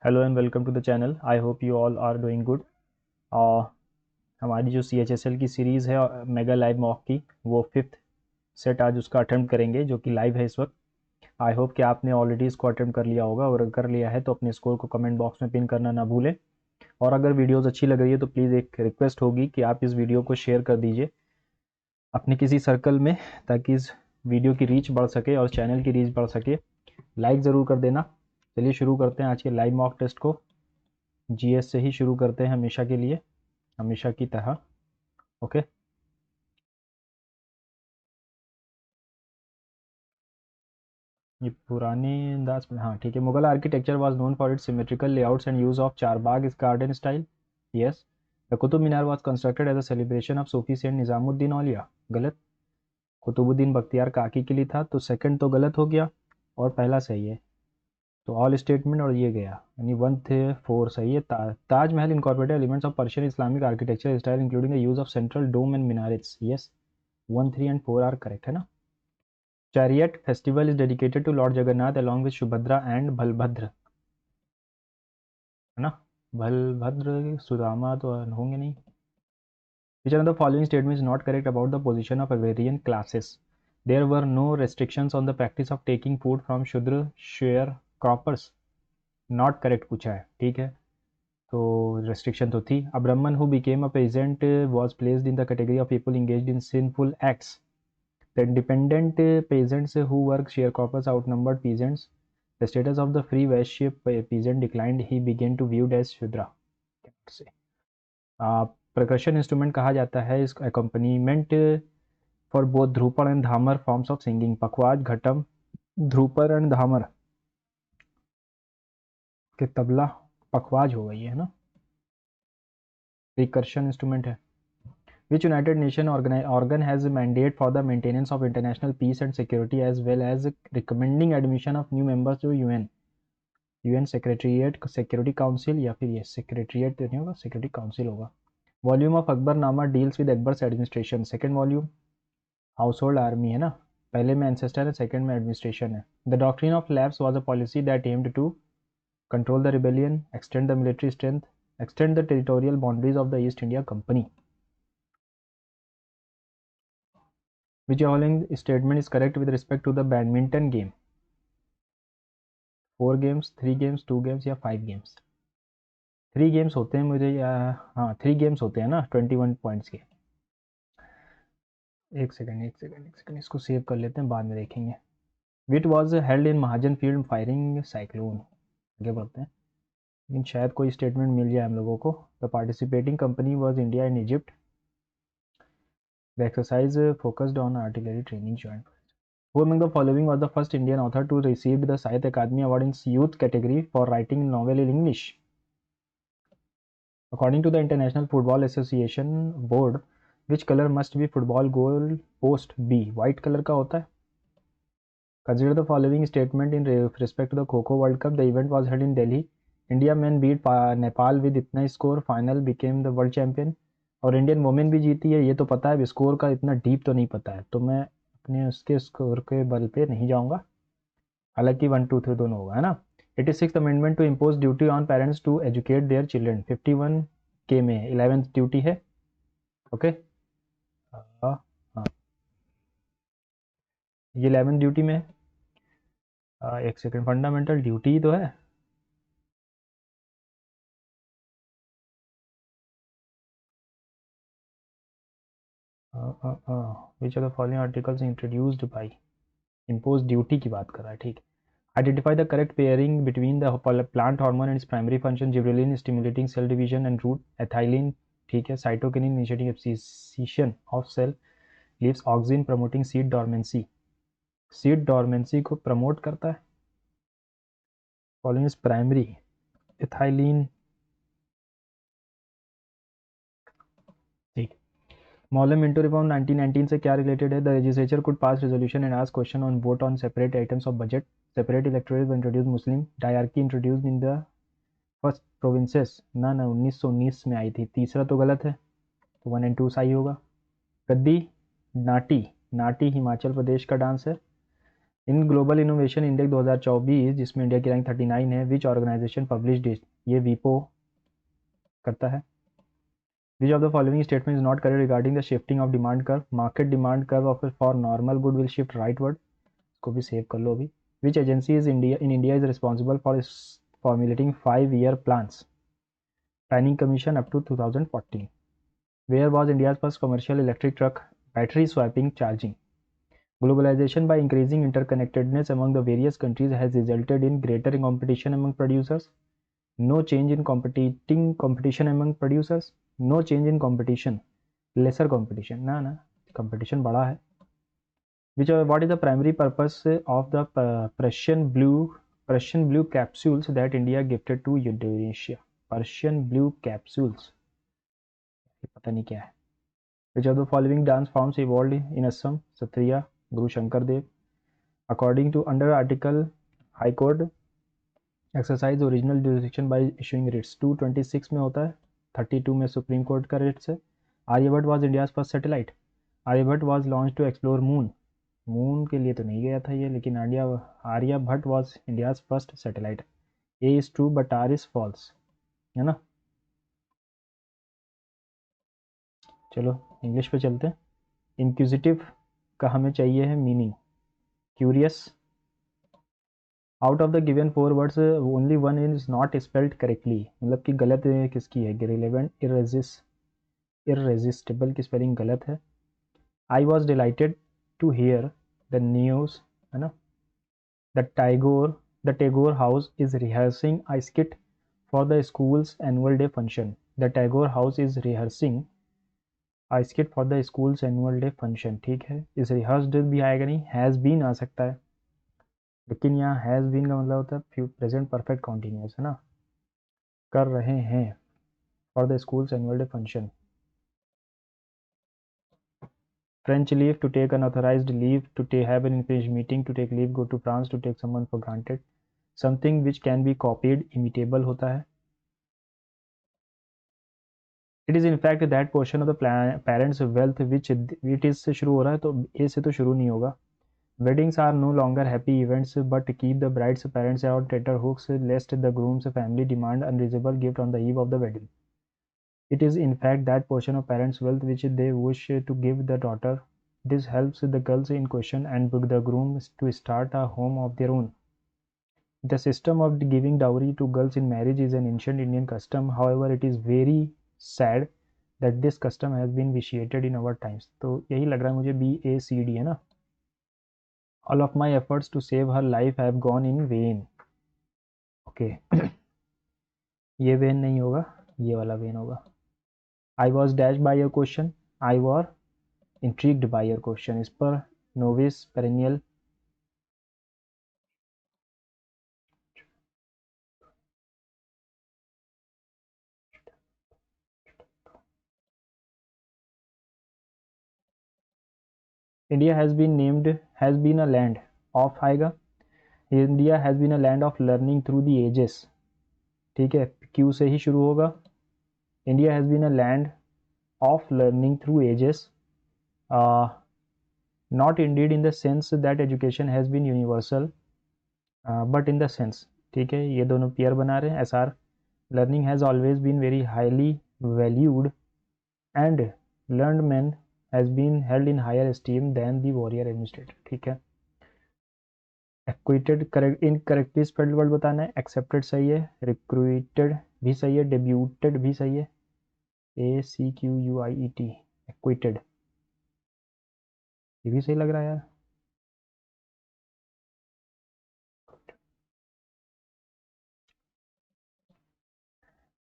Hello and welcome to the channel. I hope you all are doing good. हमारी जो CHSL की series है mega live mock की, वो फिफ्थ सेट आज उसका अटेम्प्ट करेंगे, जो कि लाइव है इस वक्त। आई होप कि आपने ऑलरेडी इसको अटेम्प्ट कर लिया होगा, और अगर कर लिया है तो अपने स्कोर को कमेंट बॉक्स में पिन करना ना भूलें। और अगर वीडियोज़ अच्छी लग रही है तो प्लीज़ एक रिक्वेस्ट होगी कि आप इस वीडियो को शेयर कर दीजिए अपने किसी सर्कल में, ताकि इस वीडियो की रीच बढ़ सके और चैनल की रीच बढ़ सके। लाइक ज़रूर कर देना। चलिए शुरू करते हैं आज के लाइव मॉक टेस्ट को। GS से ही शुरू करते हैं हमेशा के लिए, हमेशा की तरह। ओके। ये पुराने अंदाज में, हाँ ठीक है। Mughal architecture was known for its symmetrical layouts and use of Charbagh is garden style. Yes. The Qutub Minar was constructed as a celebration of Sufi saint Nizamuddin Auliya. गलत। कुतुबुद्दीन बख्तियार काकी के लिए था, तो सेकंड तो गलत हो गया और पहला सही है। तो ऑल स्टेटमेंट और ये गया, यानी 1 थे 4 सही है। Taj Mahal incorporated elements of Persian Islamic architecture style including the use of central dome and minarets. Yes, 1 3 and 4 are correct है ना। Chariot festival is dedicated to Lord Jagannath along with Subhadra and Balbhadra, है ना। बलभद्र सुदामा तो होंगे नहीं। Which one of the following statement is not correct about the position of agrarian classes? There were no restrictions on the practice of taking food from Shudra sharecroppers. Not correct पूछा है, ठीक है। तो restriction तो थी। A Brahman who became a peasant was placed in the category of people engaged in sinful acts. The independent peasants who were sharecroppers outnumbered peasants. The status of the free Vaishya peasant declined. He began to viewed as Shudra. से percussion instrument कहा जाता है इस accompaniment for both Dhrupad and धामर forms of singing. पखवाज, ghatam, Dhrupad and धामर के तबला पखवाज हो गई है ना। Percussion instrument है। Which United Nations organ has a mandate for the maintenance of international peace and security as well as recommending admission of new members to UN secretariat security council, या फिर ये secretariat नहीं होगा, security council होगा। Volume of Akbarnama deals with Akbar's administration. Second volume. House hold army है ना, पहले में एंसेस्टर है, सेकंड में एडमिनिस्ट्रेशन है। The doctrine of lapse was a policy that aimed to control the rebellion, extend the military strength, extend the territorial boundaries of the East India Company. Which following statement is correct with respect to the badminton game? 4 games, 3 games, 2 games या 5 games? 3 games होते हैं मुझे, या हाँ 3 games होते हैं ना 21 points के। एक सेकंड इसको सेव कर लेते हैं, बाद में देखेंगे। विट was held in Mahajan field firing cyclone. आगे बढ़ते हैं, लेकिन शायद कोई स्टेटमेंट मिल जाए हम लोगों को। The participating company was India and Egypt. The exercise focused on artillery training joint. Who among the following was the first Indian author to receive the Sahitya Akademi Award in youth category for writing novel in English? According to the International Football Association Board, which color must be football goal post be? White color का होता है। Consider the following statement in respect to the Kho Kho World Cup. The event was held in Delhi. India men beat Nepal with इतना score. Final became the world champion. और Indian women भी जीती है, ये तो पता है। Score का इतना डीप तो नहीं पता है, तो मैं अपने उसके स्कोर के बल पे नहीं जाऊंगा। हालांकि 1 2 3 दोनों होगा, है ना। 86th amendment to impose duty on parents to educate their children. 51 के में 11th ड्यूटी है। ओके। हाँ, ये 11th ड्यूटी में है। एक सेकंड, फंडामेंटल ड्यूटी ही तो है। Which are the following articles introduced by. Impose duty की बात कर रहा है, ठीक है। Identify the correct pairing between the plant hormone and its primary function. Gibberellin stimulating cell division and root ethylene, ठीक है। Cytokinin initiating abscission of cell leaves, auxin promoting seed dormancy. Seed dormancy को promote करता है। Following is primary. Ethylene, ठीक। मॉलम Minto reform 1919 से क्या related है? The legislature could pass resolution and ask question on vote on separate items of budget. Separate electorate introduce Muslim dyarchy introduced in the first provinces. ना 1919 में आई थी। तीसरा तो गलत है, तो 1 and 2 सही होगा। गद्दी नाटी, नाटी हिमाचल प्रदेश का डांस है। इन ग्लोबल इनोवेशन इंडेक्स 2024 जिसमें इंडिया की रैंक 39 है, विच ऑर्गेनाइजेशन पब्लिश्ड इट, ये वीपो करता है। Which of the following statement is not correct regarding the shifting of demand curve, market demand curve of for normal good will shift rightward, को भी save कर लो अभी। Which agency is India is responsible for formulating 5-year plans, planning commission up to 2014. Where was India's first commercial electric truck battery swapping charging? Globalization by increasing interconnectedness among the various countries has resulted in greater competition among producers. No change in competition among producers. No change in competition. Lesser competition. ना competition बढ़ा है. What is the primary purpose of the Prussian blue capsules that India gifted to Indonesia? Persian blue capsules. पता नहीं क्या है. Which of the following dance forms evolved in Assam? Satriya, Guru Shankar Dev. According to under article, High Court exercise original jurisdiction by issuing writs. 226 में होता है, 32 में supreme court का writs है. Aryabhata was India's first satellite. Aryabhata was launched to explore moon. Moon के लिए तो नहीं गया था ये, लेकिन Aryabhata was India's first satellite. A is true but R is false, है ना. चलो इंग्लिश पे चलते हैं. इंक्विजिटिव का हमें चाहिए है meaning. Curious. Out of the given 4 words only one is not spelled correctly, मतलब कि गलत किसकी है. रिलेवेंट, इररेजिस्टेबल की स्पेलिंग गलत है. I was delighted to hear the news, है ना. The Tagore house is rehearsing a skit for the school's annual day function. The Tagore house is rehearsing a skit for the school's annual day function. ठीक है, इस rehearsed भी आएगा नहीं, has been आ सकता है, लेकिन यहाँ हैज़ बीन का मतलब होता है प्रेजेंट परफेक्ट कॉन्टिन्यूस, है ना. कर रहे हैं for the school's annual day function. French leave, to take unauthorized leave, to have an unfinished meeting, to take leave, go to France, to take someone for granted. Something which can be copied, imitable होता है. It is in fact that portion of the parents' wealth which it is से शुरू हो रहा है, तो A से तो शुरू नहीं होगा. Weddings are no longer happy events but keep the bride's parents on tenterhooks lest the groom's family demand unreasonable gift on the eve of the wedding. It is in fact that portion of parents' wealth which they wish to give the daughter. This helps the girls in question and the groom to start a home of their own. The system of giving dowry to girls in marriage is an ancient Indian custom. However, it is very sad that this custom has been vitiated in our times. तो यही लग रहा है मुझे, BACD है ना. All of my efforts to save her life have gone in vain. Okay. ये when नहीं होगा, ये वाला वेन होगा. I was dashed by your question. I was intrigued by your question. इस पर novice perennial. India has been a land of आएगा. India has been a land of learning through the ages. ठीक है, Q से ही शुरू होगा. India has been a land of learning through ages. Not indeed in the sense that education has been universal, but in the sense. ठीक है, ये दोनों pair बना रहे हैं. SR, learning has always been very highly valued and learned man has been held in higher esteem than the warrior administrator. ठीक है. Acquitted correct, incorrectly spelled word बताना है. एक्सेप्टेड सही है, रिक्रूटेड भी सही है, डेब्यूटेड भी सही है. ACQUIET, एक्विटेड, ये भी सही लग रहा है यार.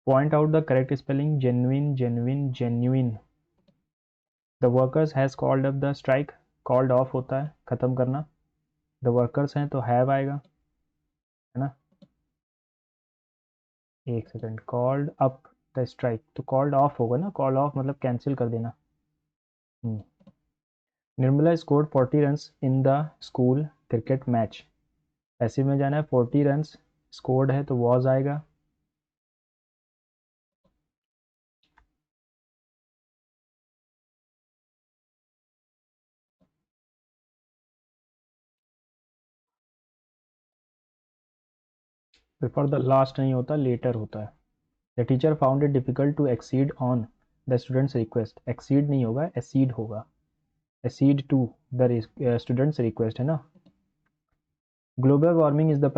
Point out the correct spelling. Genuine, genuine, genuine. The workers has called up the strike. Called off होता है खत्म करना. द वर्कर्स हैं तो हैव आएगा, है ना. एक second, called up the strike तो कॉल्ड ऑफ होगा ना. कॉल्ड ऑफ मतलब कैंसिल कर देना. Nirmala scored 40 runs in the school cricket match. ऐसे में जाना है. 40 रन्स स्कोर्ड है तो वॉज आएगा. बिफोर द लास्ट नहीं होता, लेटर होता है. The teacher found it difficult to accede on the students request. Accede नहीं होगा, एक्सीड होगा. Accede to the students request है ना. Global warming is the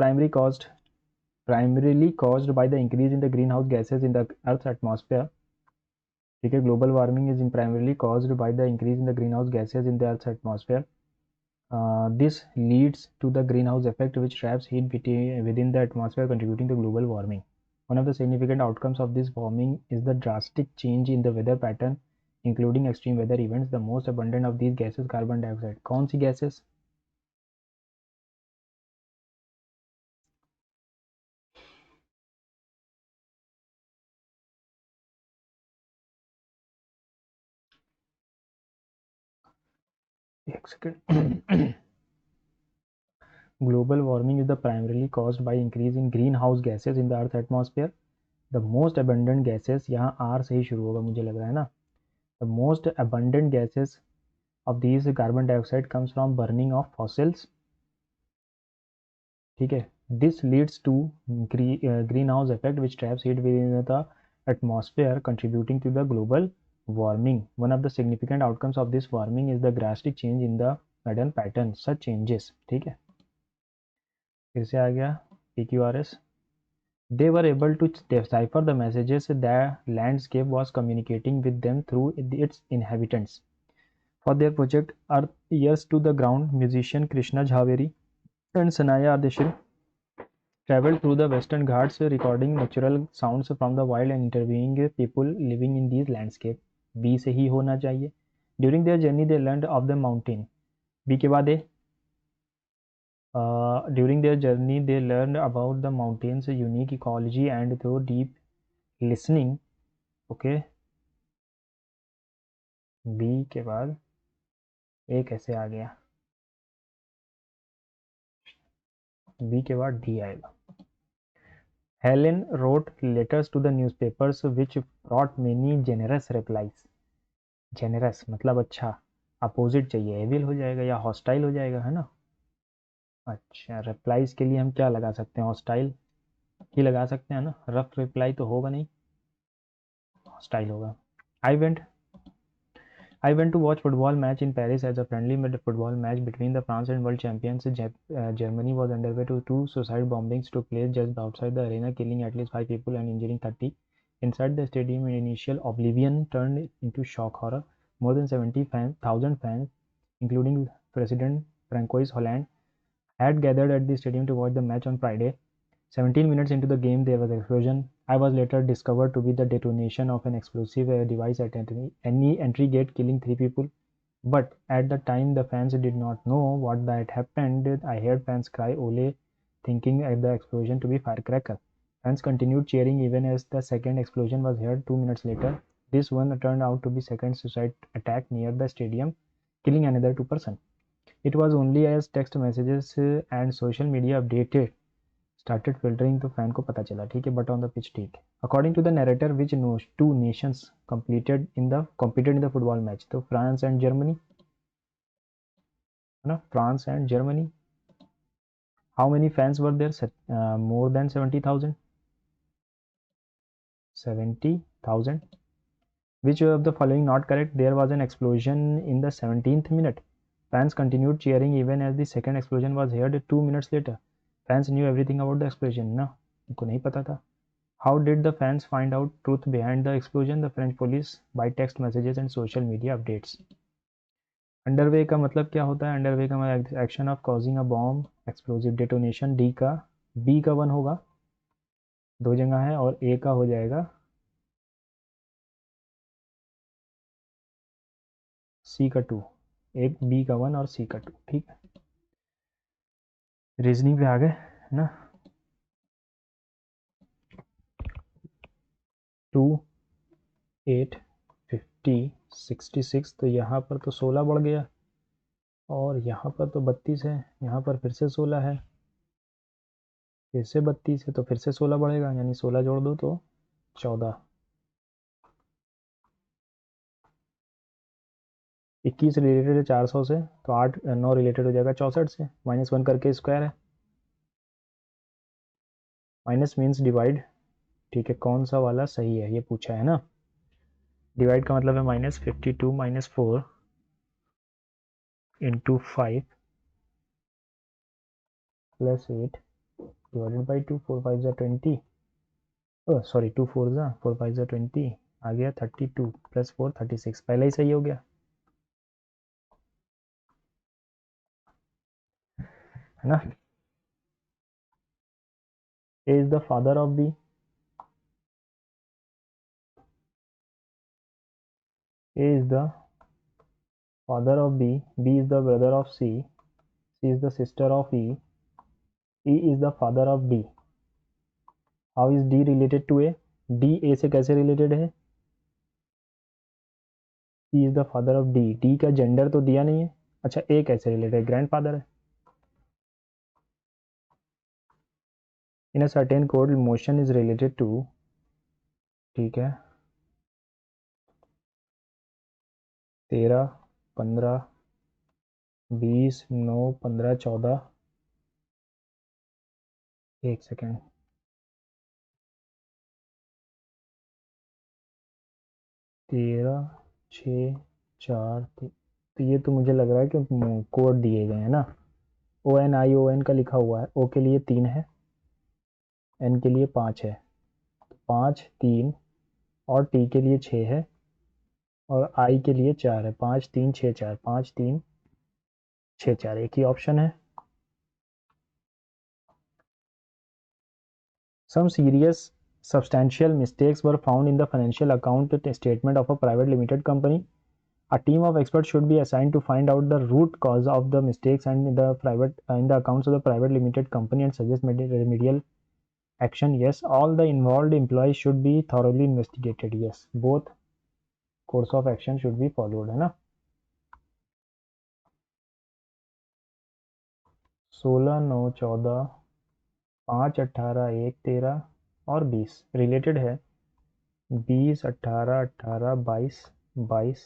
primarily caused by the increase in the greenhouse gases in the Earth's atmosphere. ठीक है, global warming is primarily caused by the increase in the greenhouse gases in the Earth's atmosphere. This leads to the greenhouse effect, which traps heat within the atmosphere, contributing to global warming. One of the significant outcomes of this warming is the drastic change in the weather pattern, including extreme weather events. The most abundant of these gases, carbon dioxide. कौन सी gases? एक second. Global warming is primarily caused by increase in greenhouse gases in the Earth's atmosphere. The most abundant gases, यहाँ R से ही शुरू होगा मुझे लग रहा है ना. The most abundant gases of these carbon dioxide comes from burning of fossils. ठीक है. This leads to greenhouse effect, which traps heat within the atmosphere, contributing to the global warming. One of the significant outcomes of this warming is the drastic change in the weather pattern. Such changes, ठीक है, फिर से आ गया PQRS. They were able to decipher the messages the landscape was communicating with them through its inhabitants. For their project Earth Ears to the Ground, musician Krishna Jhaveri and Sanaya Adeshri traveled through the Western Ghats, recording natural sounds from the wild and interviewing people living in these landscapes. B से ही होना चाहिए. During their journey, they learned of the mountain. B के बाद during their journey, they learned about the mountain's unique ecology, and through deep listening, okay, B के बाद A कैसे आ गया? B के बाद D आएगा. Helen wrote letters to the newspapers which brought many generous replies. Generous मतलब अच्छा, opposite चाहिए, एविल हो जाएगा या हॉस्टाइल हो जाएगा, है ना. अच्छा, रिप्लाईज के लिए हम क्या लगा सकते हैं? हॉस्टाइल ही लगा सकते हैं ना. रफ रिप्लाई तो होगा नहीं, हॉस्टाइल होगा. I went I went to watch football match in Paris as a friendly football match between the France and world champions Germany was underway. Two suicide bombings took place just outside the arena, killing at least 5 people and injuring 30. Inside the stadium, initial oblivion turned into shock horror. More than 70,000 fans, including President Francois Hollande, had gathered at the stadium to watch the match on Friday. 17 minutes into the game, there was an explosion. I was later discovered to be the detonation of an explosive device at any entry gate, killing 3 people. But at the time, the fans did not know what that happened. I heard fans cry "Ole," thinking at the explosion to be firecracker. Fans continued cheering even as the second explosion was heard 2 minutes later. This one turned out to be second suicide attack near the stadium, killing another 2 persons. It was only as text messages and social media updated started filtering तो fan को पता चला. ठीक है, but on the pitch ठीक है. According to the narrator which two nations competed in the football match, तो France and Germany है ना. France and Germany. How many fans were there? More than 70,000. 70,000. Which of the following not correct? There was an explosion in the 17th minute. Fans continued cheering even as the second explosion was heard 2 minutes later. Fans knew everything about the explosion ना, उनको नहीं पता था. How did the fans find out truth behind the explosion? The French police by text messages and social media updates. Underway का मतलब क्या होता है? अंडरवे का मतलब action of causing a bomb, explosive detonation. D का, बी का 1 होगा, 2 जगह है, और ए का हो जाएगा सी का 2. एक बी का 1 और सी का 2. ठीक है, रीजनिंग पे आ गए है ना. 2 8 50 66, तो यहाँ पर तो 16 बढ़ गया, और यहाँ पर तो 32 है, यहाँ पर फिर से 16 है, फिर से 32 है, तो फिर से 16 बढ़ेगा, यानी 16 जोड़ दो तो 14. 21 रिलेटेड है 400 से, तो 8 9 रिलेटेड हो जाएगा 64 से, -1 करके स्क्वायर है. माइनस मीन्स डिवाइड, ठीक है, कौन सा वाला सही है ये पूछा है ना। डिवाइड का मतलब है minus 52 minus 4 into 5 plus 8 divided by 2, 4 5 20, sorry 2 4 4 5 20, आ गया 32 प्लस 4 36, पहले ही सही हो गया है ना। A is the father of B, A is the father of B, B is the brother of C, C is the sister of E, E is the father of D. How is D related to A? D A से कैसे related है? C is the father of D. D का gender तो दिया नहीं है, अच्छा A कैसे related है? Grandfather है. In a certain code, motion is related to, ठीक है, 13, 15, 20, 9, 15, 14, एक सेकेंड, 13, 6, 4, तो ये तो मुझे लग रहा है कि कोड दिए गए हैं ना। ONION का लिखा हुआ है, O के लिए 3 है, N के लिए 5 है, 5 3 और T के लिए 6 है और I के लिए 4 है, 5 3 6 4, 5 3 6 4, एक ही ऑप्शन है। Some serious substantial mistakes were found in the financial account statement of a private limited company. A team of experts should be assigned to find out the root cause of the mistakes and in the accounts of the private limited company and suggest remedial action. Yes, all the involved employees should be thoroughly investigated. Yes, both course of action should be followed, है ना। 16 9 14 5 18 1 13 और 20 related है, 20 18 18 22 22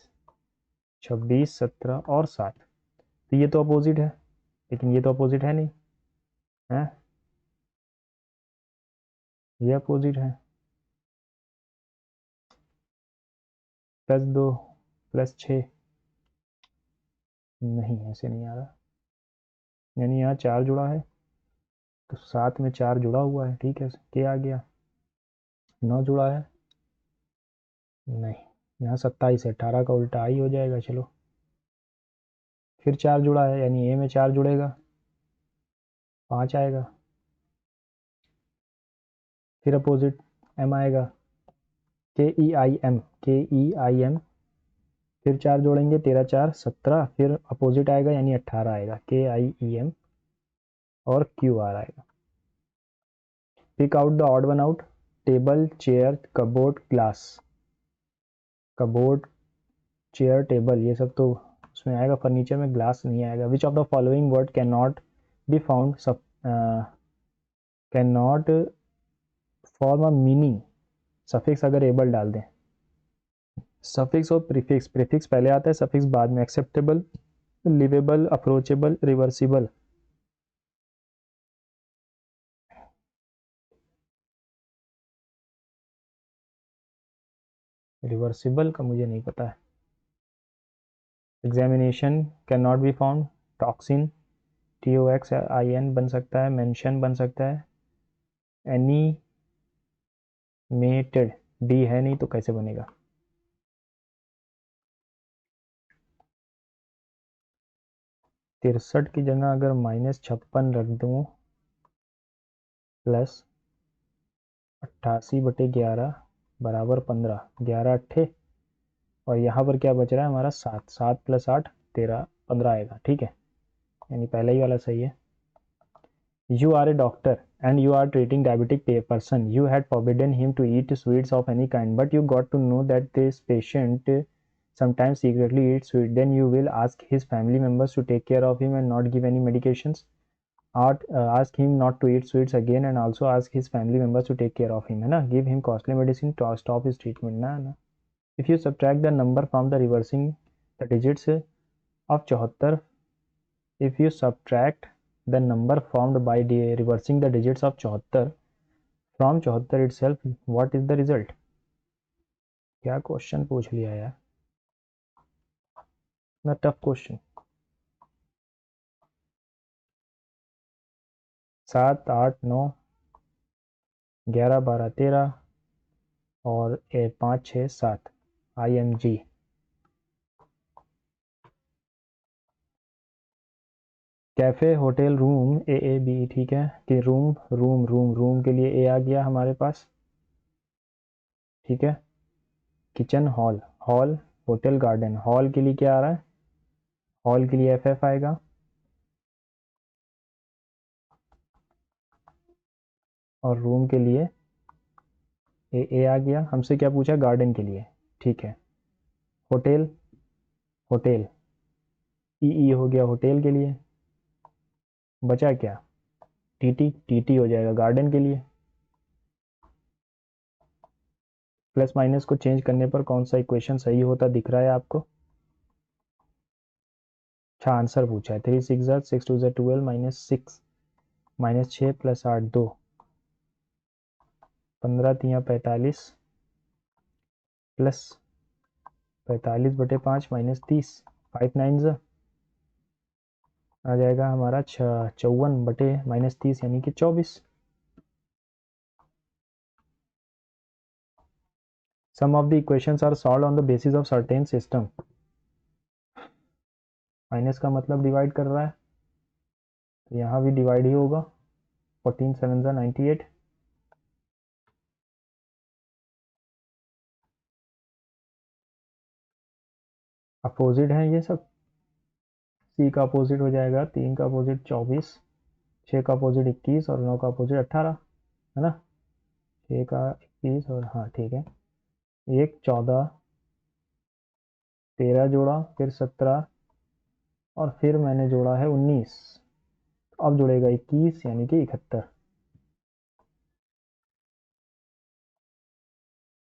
26 17 और 7, तो ये तो opposite है, लेकिन ये तो अपोजिट है नहीं है, ये अपोजिट है, +2 +6, नहीं ऐसे नहीं आ रहा, यानी यहाँ 4 जुड़ा है तो 7 में 4 जुड़ा हुआ है, ठीक है, क्या आ गया, 9 जुड़ा है, नहीं, यहाँ 27 है, 18 का उल्टा आई हो जाएगा, चलो फिर 4 जुड़ा है यानी ए में 4 जुड़ेगा, 5 आएगा, फिर अपोजिट एम आएगा, के ई आई एम, फिर 4 जोड़ेंगे, 13 4 17, फिर अपोजिट आएगा यानी 18 आएगा, KIEM और QR आएगा। Pick out the odd one out, table chair cupboard glass, cupboard chair table ये सब तो उसमें आएगा, फर्नीचर में ग्लास नहीं आएगा। विच of the following word can not be found, can not form a meaning, suffix अगर एबल डाल दें, सफिक्स और प्रीफिक्स, प्रीफिक्स पहले आता है, सफिक्स बाद में, acceptable, liveable, approachable, reversible, reversible का मुझे नहीं पता है। Examination can not be found, toxin, TOXIN बन सकता है, मेंशन बन सकता है, एनिमेटेड, डी है नहीं तो कैसे बनेगा। तिरसठ की जगह अगर -56 रख दूँ प्लस 88/11 बराबर 15, 11 अट्ठे, और यहाँ पर क्या बच रहा है हमारा 7, 7 + 8 13 15 आएगा, ठीक है, यानी पहला ही वाला सही है। You are a doctor and you are treating diabetic person. You had forbidden him to eat sweets of any kind, but you got to know that this patient sometimes secretly eats sweet. Then you will ask his family members to take care of him and not give any medications. Ask him not to eat sweets again and also ask his family members to take care of him, है ना, give him costly medicine to stop his treatment, ना। If you subtract the number from the reversing the digits of 74, if you subtract the number formed by reversing the digits of 74 from 74 it self what is the result. क्या question पूछ लिया यार, इतना tough question. 7 8 9 11 12 13 और 5 6 7 IMG। Cafe hotel room AAB, ठीक है कि room के लिए ए आ गया हमारे पास, ठीक है। Kitchen hall, hall hotel garden, hall के लिए क्या आ रहा है, हॉल के लिए FF आएगा, और रूम के लिए ए आ गया। हमसे क्या पूछा, गार्डन के लिए, ठीक है। होटल, होटल ई हो गया होटल के लिए। बचा क्या, टीटी हो जाएगा गार्डन के लिए। प्लस माइनस को चेंज करने पर कौन सा इक्वेशन सही होता दिख रहा है आपको। अच्छा आंसर पूछा है, 3 6 6 2 12 -6 -6 + 8 2 15 3 45 प्लस 45/5 -30 5 9 आ जाएगा हमारा 54/-30 यानी कि 24। Some of the equations are solve on the basis of certain system. Minus का मतलब डिवाइड कर रहा है, तो यहाँ भी डिवाइड ही होगा। 14 7 98। अपोजिट है ये सब, सी का अपोजिट हो जाएगा 3 का अपोजिट 24, 6 का अपोजिट 21 और 9 का अपोजिट 18, है ना। 6 का 21 और हाँ ठीक है, एक 14 13 जोड़ा, फिर 17 और फिर मैंने जोड़ा है 19, अब जुड़ेगा 21 यानी कि 71।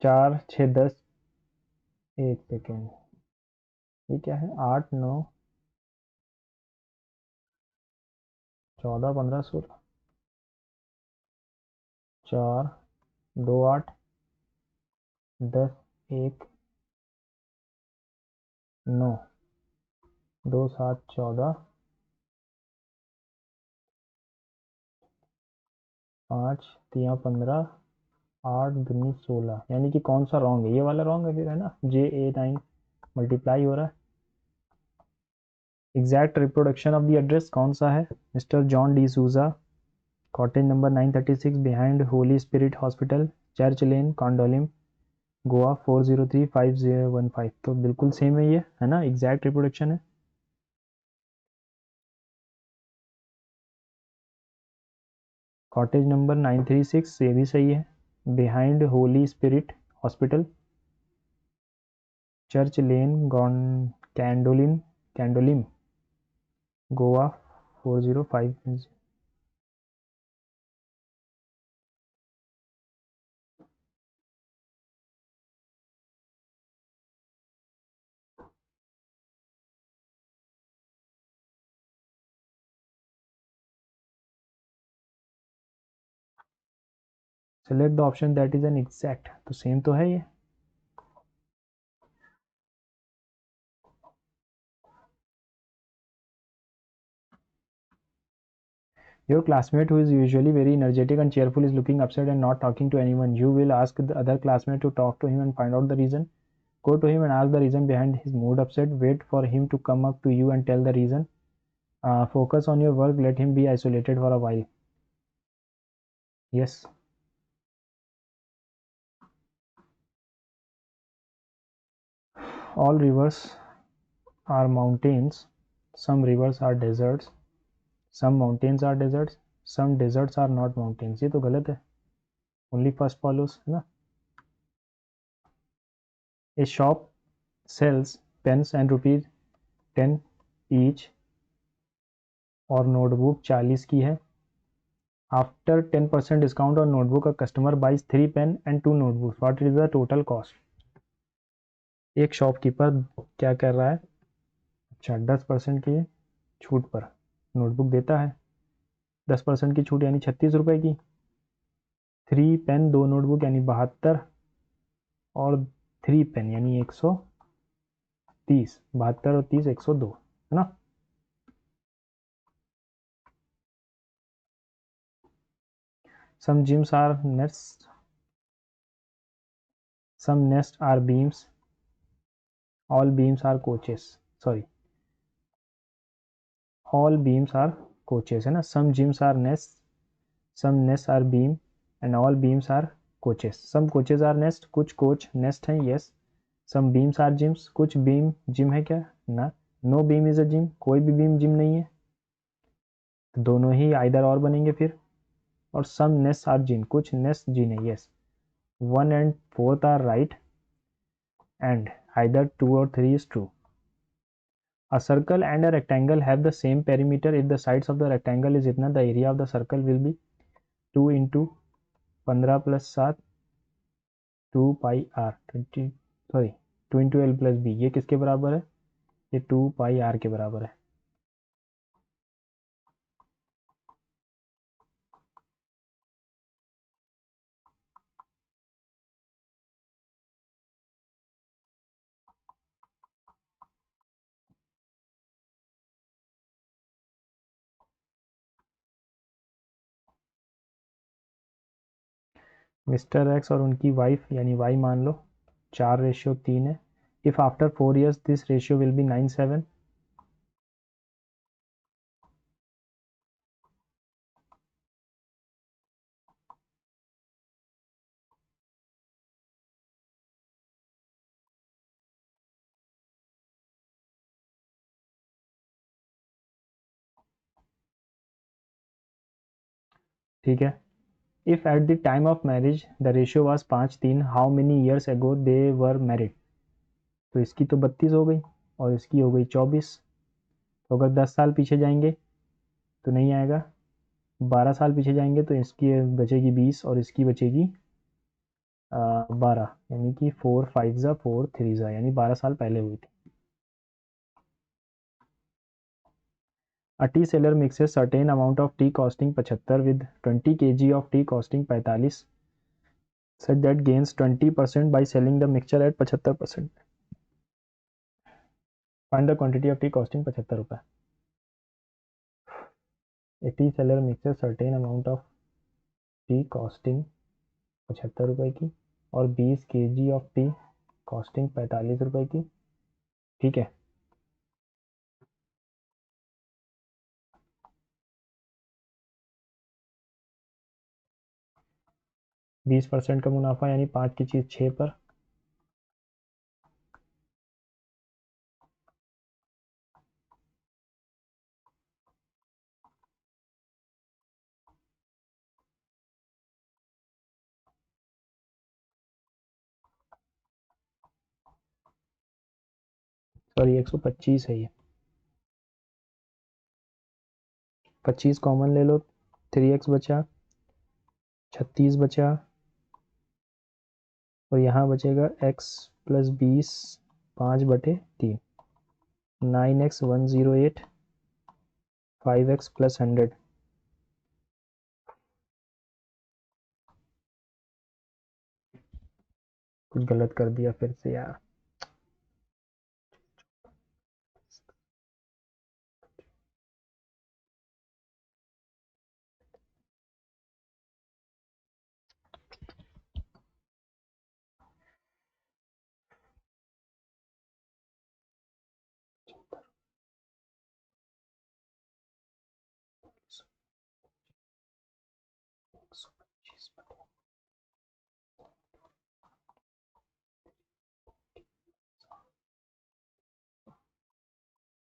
4 6 10, एक सेकेंड, ये क्या है, 8 9 14 15 16, 4 2 8 10 1 9 2 7 14 5 3 15 8 दूनी 16, यानी कि कौन सा रॉन्ग है, ये वाला रॉन्ग है फिर, है ना। JA9 मल्टीप्लाई हो रहा है। Exact reproduction of the address कौन सा है, mister John D'Souza, cottage number 936 behind holy spirit hospital, church lane, Condolim, Goa 403515। तो बिल्कुल सेम है ये, है ना, एग्जैक्ट रिप्रोडक्शन है। कॉटेज नंबर 936 ये भी सही है, behind holy spirit hospital, church lane, Candolim, Goa 4050। Select the option that is an exact, तो सेम तो है ये। Your classmate who is usually very energetic and cheerful is looking upset and not talking to anyone. You will ask the other classmate to talk to him and find out the reason. Go to him and ask the reason behind his mood upset. Wait for him to come up to you and tell the reason. Focus on your work. Let him be isolated for a while. Yes. All rivers are mountains. Some rivers are deserts. Some mountains are deserts. Some deserts are not mountains. ये तो गलत है. Only first follows, है ना. A shop sells pens and ₹10 each और notebook 40 की है। After 10% discount और नोटबुक का customer buys 3 pen and 2 notebooks, what is the total cost. एक शॉपकीपर क्या कर रहा है, अच्छा 10% की छूट पर नोटबुक देता है, 10% की छूट यानी ₹36 की, 3 पेन 2 नोटबुक यानी 72 और 3 पेन यानी 130, 72 और 30 102 है ना। Some gyms are nests, some nests are beams, all beams are coaches, sorry, all beams are coaches है ना। Some gyms are nests, some nests are beam and all beams are coaches. Some coaches are nest, कुछ coach nest हैं, yes. Some beams are gyms, कुछ beam gym है क्या, ना। No beam is a gym, कोई भी beam gym नहीं है, तो दोनों ही either और बनेंगे फिर। और some nests are gym, कुछ nest gym है, yes. 1 and 4th are right and either 2 or 3 is true. A circle and a rectangle have the same perimeter. If the sides of the rectangle is इतना, the area of the circle will be 2 into 15 plus 7 2 pi r 20 sorry 2 into l plus b, ये किसके बराबर है, ये 2 pi r के बराबर है। Mister x और उनकी वाइफ यानी वाई मान लो 4:3 है। If after 4 years this ratio will be 9:7। ठीक है। If at the time of marriage the ratio was 5:3, how many years ago they were married. तो इसकी तो 32 हो गई और इसकी हो गई 24। तो अगर 10 साल पीछे जाएंगे तो नहीं आएगा, 12 साल पीछे जाएंगे तो इसकी बचेगी 20 और इसकी बचेगी 12, यानी कि 4 5 ज़ा 4 3 ज़ा, यानी 12 साल पहले हुई थी। A tea seller mixes certain amount of tea costing 75 with 20 kg of tea costing 45 such that gains 20% by selling the mixture at 75%. Find the quantity of tea costing 75 रुपए। A tea seller mixes certain amount of tea costing 75 रुपए की और 20 kg of tea costing 45 रुपए की, ठीक है। बीस % का मुनाफा यानी 5 की चीज़ 6 पर। सॉरी 125 है ये, 25 कॉमन ले लो, 3x बचा, 36 बचा और यहाँ बचेगा x plus 20 5/3, 9x 108 5x plus 100। कुछ गलत कर दिया फिर से यार।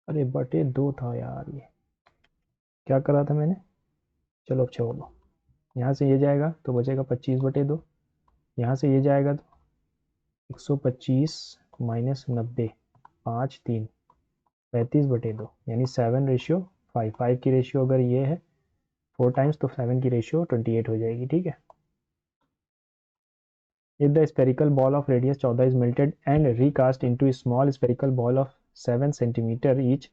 अरे बटे 2 था यार, ये क्या करा था मैंने। चलो अब छोड़ो, यहाँ से ये जाएगा तो बचेगा 25/2, यहाँ से ये जाएगा तो 125 माइनस 90 5 3 35/2 यानी 7:5। 5 की रेशियो अगर ये है 4 टाइम्स तो 7 की रेशियो 28 हो जाएगी, ठीक है। If the spherical ball of radius 14 is melted and recast into a small spherical ball of 7 centimeter each,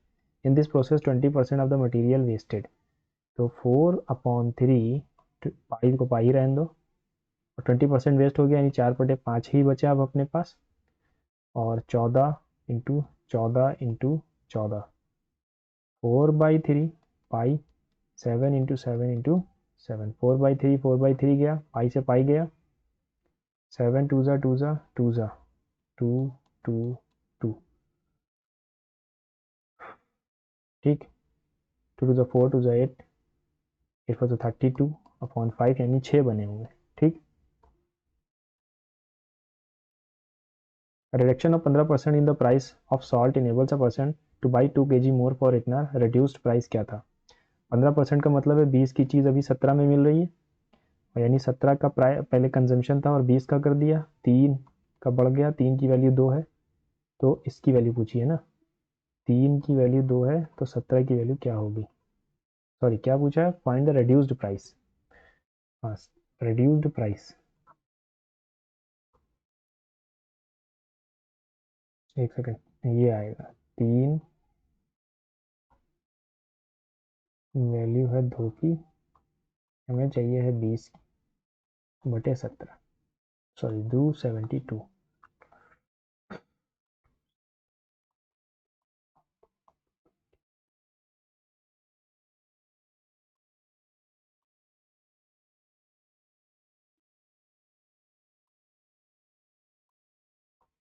in this process 20% of the material wasted. तो 4/3 पाई को पाई रहने दो, और 20% वेस्ट हो गया, यानी 4/5 ही बचा अब अपने पास। और 14 × 14 × 14, 4/3 पाई, 7 × 7 × 7, 4/3 4/3 गया, पाई से पाई गया, 7 2 ज़ा 2 ज़ा 2 ज़ा 2 2 2, ठीक। 2 2 ज़ा 4, 2 ज़ा 8, 8 4 ज़ा 32/5, यानी 6 बने होंगे, ठीक। Reduction of 15% in the price of salt enables a person two by 2 kg more for इतना रिड्यूस्ड प्राइस क्या था। 15% का मतलब है 20 की चीज़ अभी 17 में मिल रही है, यानी 17 का पहले कंजम्पशन था और 20 का कर दिया, 3 का बढ़ गया, 3 की वैल्यू 2 है, तो इसकी वैल्यू पूछी है ना, 3 की वैल्यू 2 है, तो 17 की वैल्यू क्या होगी। सॉरी, क्या पूछा है, फाइंड द रिड्यूस्ड प्राइस। हाँ, रिड्यूस्ड प्राइस, एक सेकेंड, ये आएगा 3, वैल्यू है 2 की, हमें चाहिए है 20/17, sorry 272।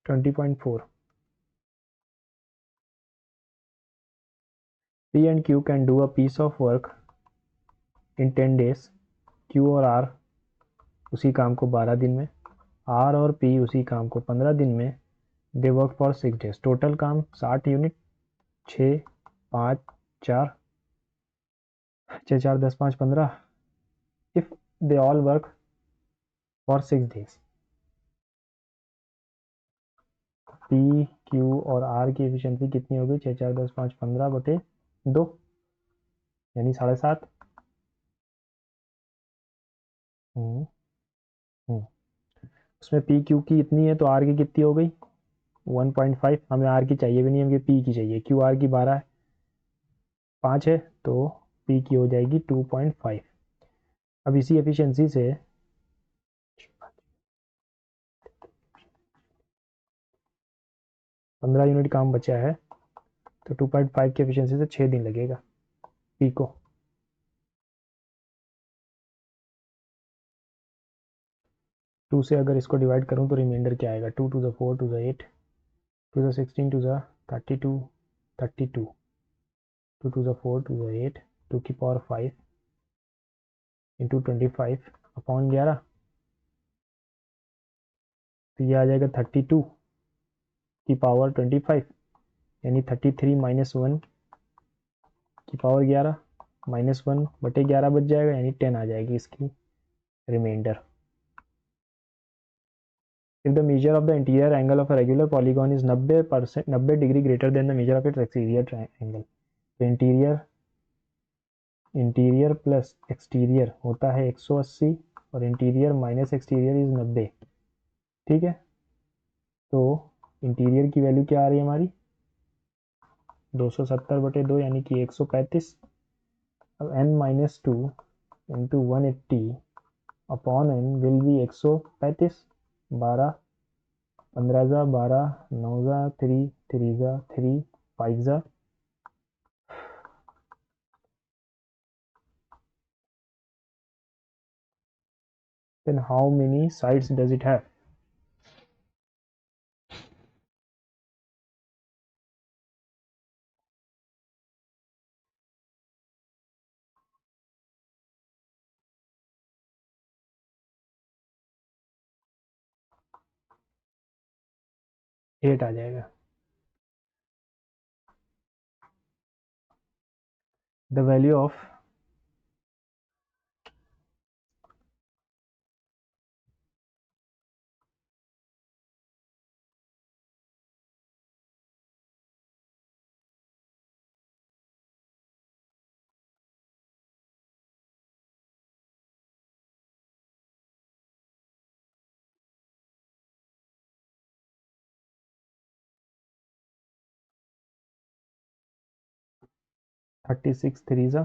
20.4। P and Q can do a piece of work in 10 days। Q और R उसी काम को 12 दिन में, R और P उसी काम को 15 दिन में। They work for 6 days। Total काम 60 unit, 6 5 4, 6 4 10 5 15। If they all work for 6 days, P Q और R की एफिशिएंसी कितनी होगी, 6 4 10 5 15/2, यानी 7.5। हम्म, हम्म। उसमें पी क्यू की इतनी है तो आर की कितनी हो गई, 1.5। हमें आर की चाहिए भी नहीं, हमें पी की चाहिए, क्यू आर की 12 है, 5 है, तो पी की हो जाएगी 2.5। अब इसी एफिशिएंसी से 15 यूनिट काम बचा है, तो 2.5 की एफिशिएंसी से 6 दिन लगेगा पी को। टू से अगर इसको डिवाइड करूँ तो रिमाइंडर क्या आएगा, 2 2 ज़ा 4, 2 ज़ा 8, 2 ज़ा 16, 2 ज़ा 32, 32, 2 2 ज़ा 4, 2 ज़ा 8, 2 की पावर 5 इंटू 25/11, तो ये आ जाएगा 32 की पावर 25, यानी 33 - 1 की पावर 11, -1/11 बच जाएगा, यानी 10 आ जाएगी इसकी reminder. If the measure of the interior angle of a regular polygon is 90 degree greater than the measure of its exterior angle, तो इंटीरियर प्लस एक्सटीरियर होता है 180, और इंटीरियर माइनस एक्सटीरियर इज 90, ठीक है। तो इंटीरियर की वैल्यू क्या आ रही है हमारी, 270/2, यानी कि 135। अब n-2 into 180 upon n will be 135, 12 15 ज़ा 12, 9 ज़ा 3, 3 ज़ा 3, 5 ज़ा, then how many sides does it have। 8 आ जाएगा। The value of thirty six 3 ज़ा,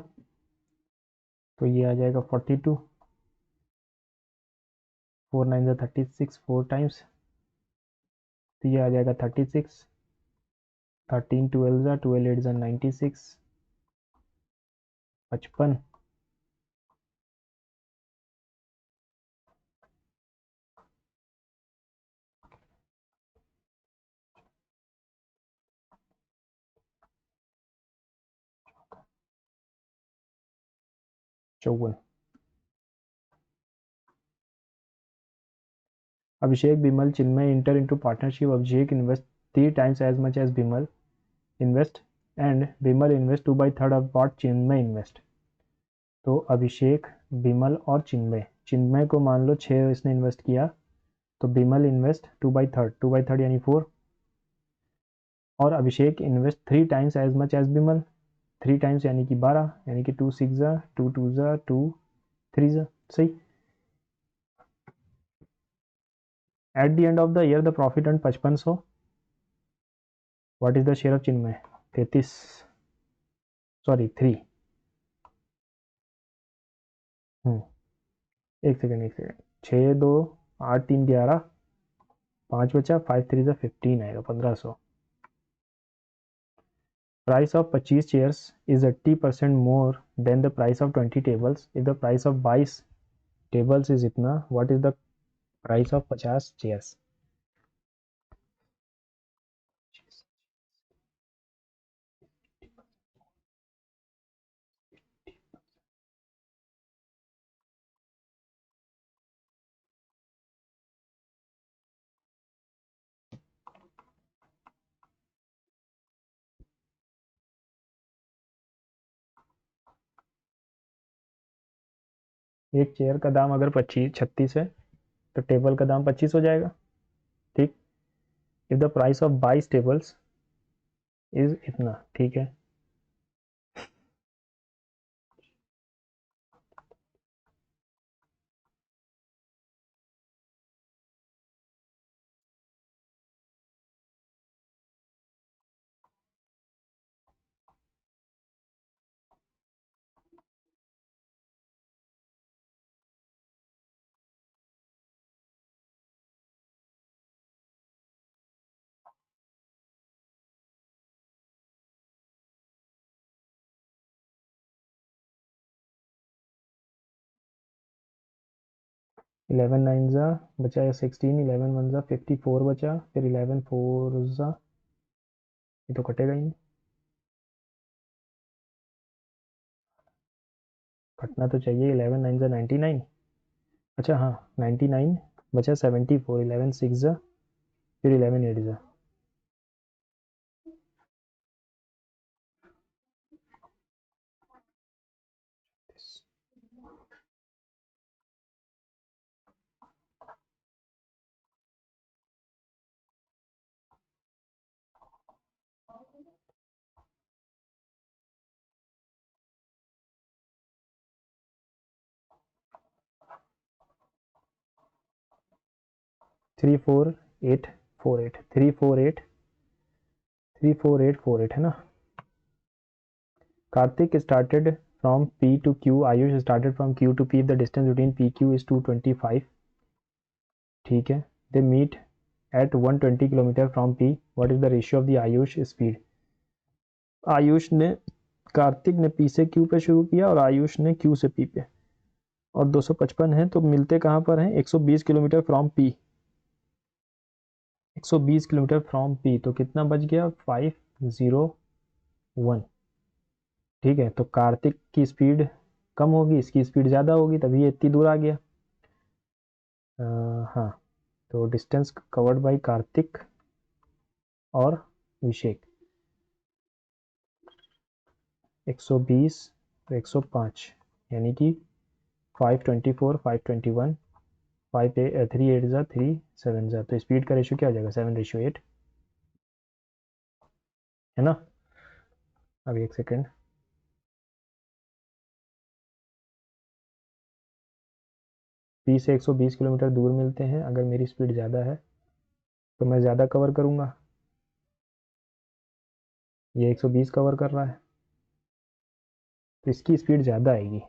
तो ये आ जाएगा 42, 4 9 जा 36, 4 टाइम्स, तो ये आ जाएगा 36, 13 12 जा 12 8 जा 96, 55, चौवन। Abhishek, Bimal, Chinmay enter into partnership. Abhishek invest 3 times as much as Bimal invest, and Bimal invest 2/3 of what Chinmay invest. तो अभिषेक, बिमल और चिन्मय, चिन्मय को मान लो 6 इसने इन्वेस्ट किया, तो बिमल इन्वेस्ट 2/3, 2/3 यानी 4, और Abhishek invest 3 times as much as Bimal, 3 times यानी कि 12, यानी कि 2 6 जा 2 2 जा 2 3 जा, सही। At the end of the year the profit earn 5500, what is the share of Chinmay? 33, sorry 3। एक सेकेंड, 6 2 8 3 11, 5 बचा, 5 3 जा 15 आएगा, 1500। Price of 25 chairs is 80% more than the price of 20 tables. If the price of 22 tables is इतना, what is the price of 50 chairs? एक chair का दाम अगर 36 है तो टेबल का दाम 25 हो जाएगा, ठीक। If the price of 22 tables is इतना, ठीक है। इलेवन नाइन जा बचा या 16, 11 वन जा 54 बचा, फिर 11 4 जा, ये तो कटेगा ही नहीं, कटना तो चाहिए। 11 9 जा 99, अच्छा हाँ 99 बचा, 74, 11 6 जा, फिर 11 8 जा, 34848, 348 है ना। Kartik started from P to Q, Ayush started from Q to P, the distance between PQ is 225, ठीक है। They meet at 120 kilometre from P, what is the ratio of the Ayush speed? Ayush ने, कार्तिक ने P से Q पे शुरू किया और आयुष ने Q से P पे, और 255 है, तो मिलते कहाँ पर हैं? 120 kilometre from P, 120 kilometre from P, तो कितना बच गया? 501, ठीक है। तो कार्तिक की स्पीड कम होगी, इसकी स्पीड ज़्यादा होगी, तभी ये इतनी दूर आ गया। हाँ, तो डिस्टेंस कवर्ड बाय कार्तिक और अभिषेक 120 तो 105, यानी कि 524 521, 3 8 जा 3 7 जा, तो स्पीड का रेशियो क्या हो जाएगा? 7:8, है ना। अभी एक सेकेंड, P से 120 किलोमीटर दूर मिलते हैं, अगर मेरी स्पीड ज़्यादा है तो मैं ज़्यादा कवर करूँगा, ये 120 कवर कर रहा है, तो इसकी स्पीड ज़्यादा आएगी।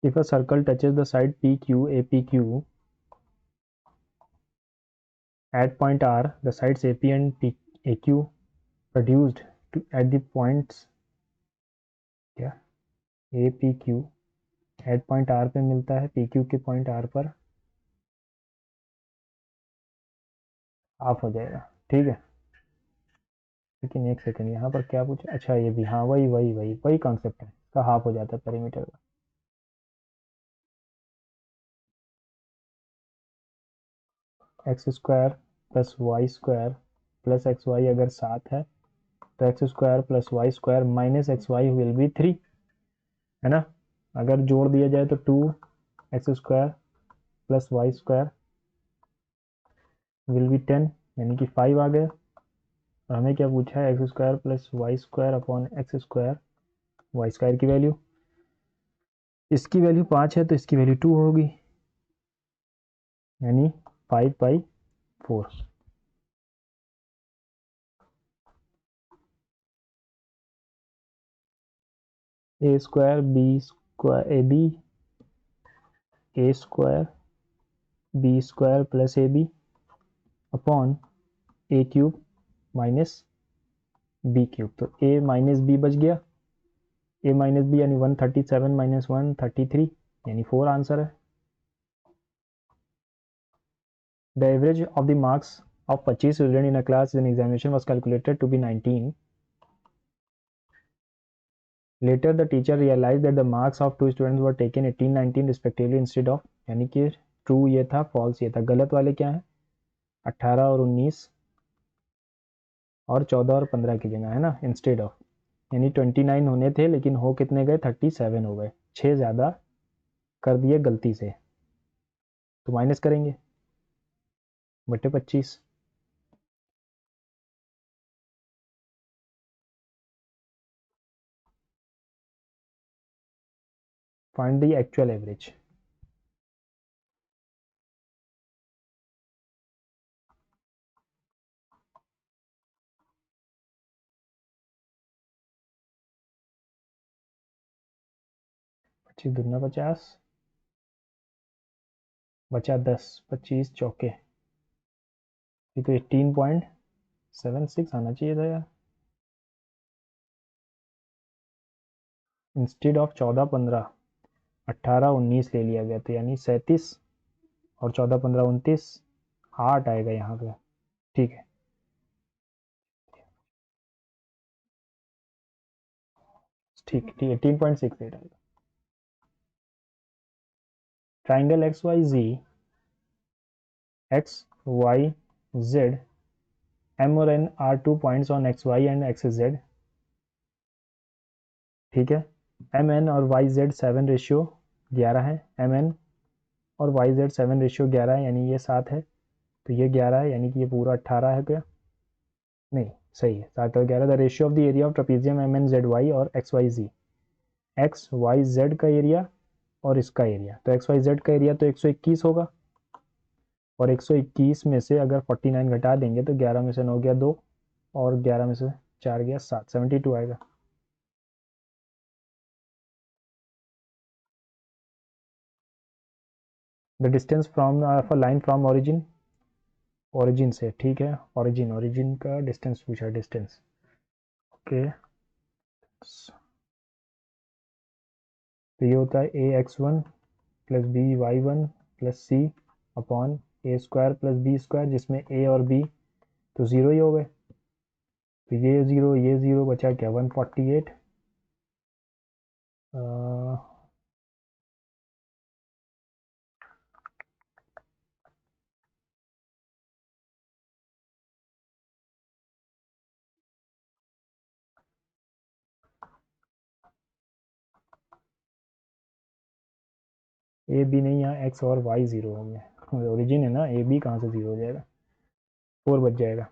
If a circle touches the side PQ, APQ at point R, the sides AP and AQ produced at the points क्या APQ at point R पे मिलता है, PQ के point R पर हाफ हो जाएगा, ठीक है। लेकिन एक सेकंड, यहाँ पर क्या पूछा, अच्छा ये भी, हाँ वही वही वही वही कॉन्सेप्ट है, इसका हाफ हो जाता है पेरीमीटर का। X square plus Y square plus x y अगर 7 है तो x square plus Y square minus x y will be 3, है ना। अगर जोड़ दिया जाए तो 2 x square plus Y square will be 10, यानी कि 5 आ गया। और हमें क्या पूछा है, X square plus Y square upon X square, Y square की वैल्यू, इसकी वैल्यू 5 है तो इसकी वैल्यू 2 होगी, यानी 5/4। A square B square A B, A square B square plus A B upon A cube minus B cube, तो A minus B बच गया, ए माइनस बी यानी 137 माइनस 133, यानी 4 आंसर है। The average of the marks of 25 students in a class in examination was calculated to be 19. Later the teacher realized that the marks of two students were taken 18 19 respectively instead of, यानी कि true ये था, false ये था। गलत वाले क्या है, 18 और 19 और 14 और 15 की जगह, है ना, इंस्टेड ऑफ, यानी 29 होने थे लेकिन हो कितने गए, 37 हो गए, 6 ज़्यादा कर दिए गलती से, तो माइनस करेंगे बटे 25। Find the actual average. पच्चीस दुगना 50, बचा 10, 25 चौके, ये तो 18.76 आना चाहिए था यार, इंस्टेड ऑफ 14 15 18 19 ले लिया गया, तो यानी 37 और 14 15 29, 8 आएगा यहाँ पे, ठीक है। ठीक ठीक 18.68 आएगा। Triangle X Y Z, X Y Z, M और N are two points on X Y and X Z, ठीक है। एम एन और वाई जेड 7:11 है, एम एन और वाई जेड 7:11 है, यानी ये 7 है तो ये 11 है, यानी कि ये पूरा 18 है क्या, नहीं सही है, 7 और 11। The ratio of the area of trapezium M N Z Y और X Y Z, X Y Z का एरिया और इसका एरिया, तो एक्स वाई जेड का एरिया तो 121 होगा, और 121 में से अगर 49 घटा देंगे तो 11 में से 9 गया 2, और 11 में से 4 गया 7, 72 आएगा। The distance from of a line from origin, origin से, ठीक है, ओरिजिन ओरिजिन का डिस्टेंस पूछा, डिस्टेंस, ओके। तो ये होता है A X one plus B Y one plus C upon A square plus B square, जिसमें ए और बी तो ज़ीरो ही हो गए, तो ये ज़ीरो बचा क्या, 148, ए बी नहीं, यहाँ एक्स और वाई ज़ीरो हो गए, ओरिजिन है ना, ए बी कहाँ से ज़ीरो हो जाएगा, 4 बच जाएगा।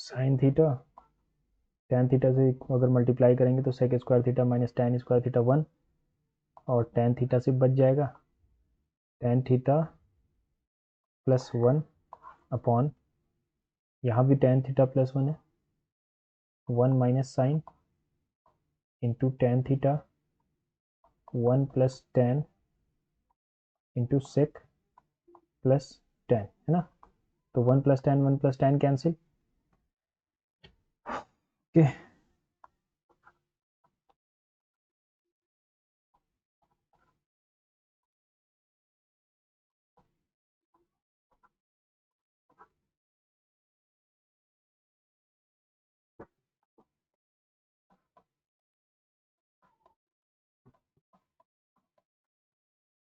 साइन थीटा, टेन थीटा से अगर मल्टीप्लाई करेंगे तो sec square theta minus tan square theta 1, और टेन थीटा से बच जाएगा टेन थीटा प्लस 1 अपॉन, यहाँ भी टेन थीटा प्लस 1 है, 1 minus sine into tan theta, 1 plus tan into sec plus 10, है ना। तो 1 प्लस 10 कैंसिल, ओके।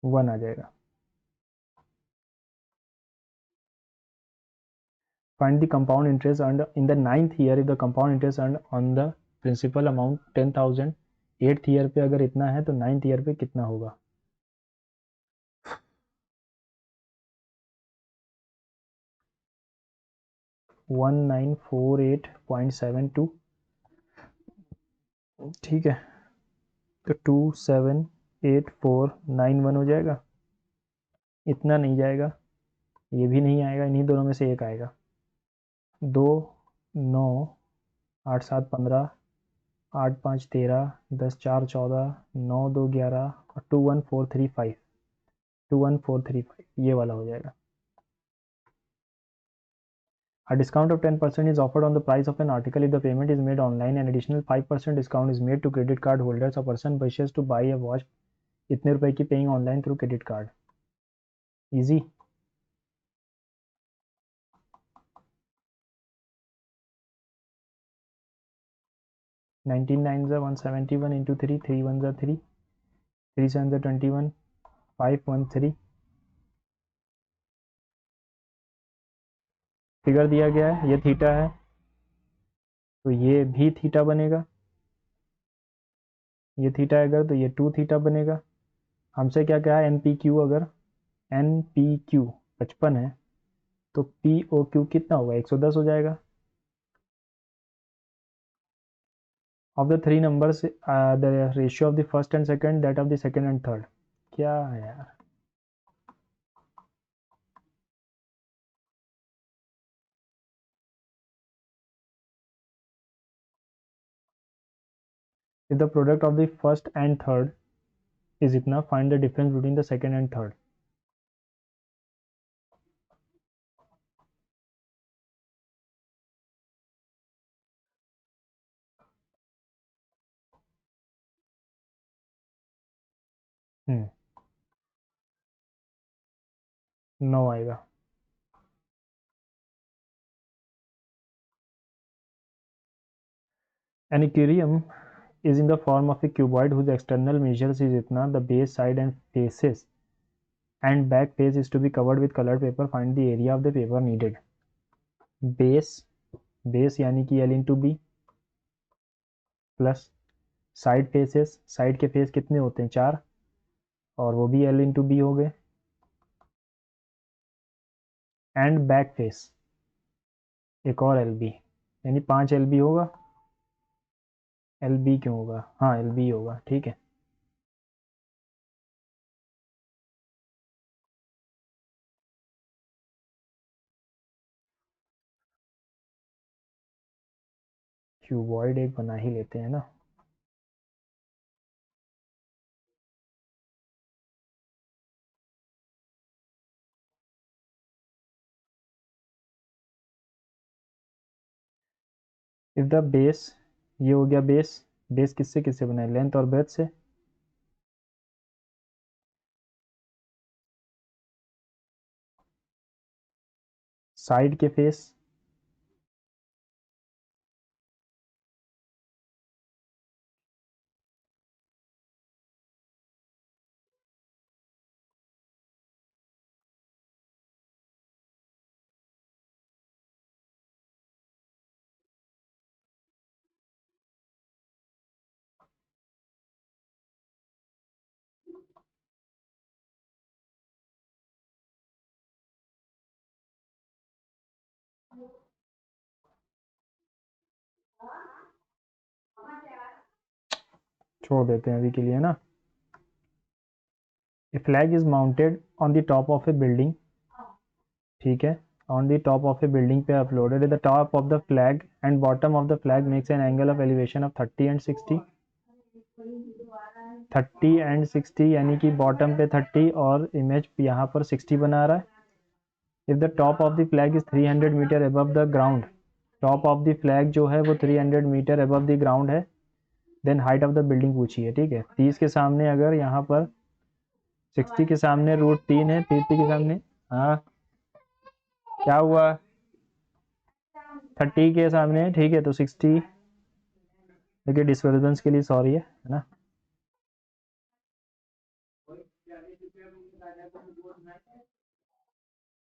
वन आ जाएगा। Find the compound interest earned in the ninth year if the compound interest earned on the principal amount 10,000 eighth year पे अगर इतना है तो नाइन्थ ईयर पे कितना होगा। One nine four eight point seven two, ठीक है। तो 278491 हो जाएगा। इतना नहीं जाएगा, ये भी नहीं आएगा, इन्हीं दोनों में से एक आएगा। 2 9 8 7 15, 8 5 13, 10 4 14, 9 2 11 और 21435, 21435 ये वाला हो जाएगा। A discount of 10% is offered on the price of an article if the payment is made online. An additional 5% discount is made to credit card holders. A person wishes to buy a watch. इतने रुपए की paying online through credit card. Easy. Nineteen nines are 171 into 3, 3 ones are 3, 3 sevens are 21, 513. Figure दिया गया है, ये theta है तो ये भी थीटा बनेगा, ये थीटा है अगर तो ये 2 थीटा बनेगा। हमसे क्या कहा है, एन पी क्यू, अगर एन पी क्यू 55 है तो पी ओ क्यू कितना होगा, 110 हो जाएगा। of the three numbers, the ratio of the first and second, that of the second and third, क्या है यार। if the product of the first and third is इतना, find the difference between the second and third। हम्म 9 आएगा। an aquarium is in the form of a cuboid whose external measures is इतना, the base side and faces and back face is to be covered with colored paper, find the area of the paper needed। Base यानी कि l into b plus side faces, side के face कितने होते हैं, 4, और वो भी l into B हो गए, एंड बैक फेस एक और एल बी, यानी 5 एल बी होगा। एल बी क्यों होगा, हाँ एल बी होगा, ठीक है। क्यूबॉइड एक बना ही लेते हैं ना। इफ द बेस, ये हो गया बेस, बेस किससे किससे बना है, लेंथ और ब्रेथ से। साइड के फेस, छोड़ देते हैं अभी के लिए ना। A flag is mounted on the top of a building, ठीक है, on the top of a building पे uploaded, the top of the flag and bottom of the flag makes an angle of elevation of 30 and 60, 30 and 60 यानी कि bottom पे 30 और image यहाँ पर 60 बना रहा है। If the top of the flag is 300 metre above the ground, top of the flag जो है वो 300 मीटर अबव द ग्राउंड है, then height of the building पूछी है, ठीक है। 30 के सामने अगर यहाँ पर 60 के सामने √3 है, 30 के सामने, हाँ क्या हुआ, 30 के सामने है, ठीक है, तो 60, देखिए डिस्टर्बेंस के लिए सॉरी है ना।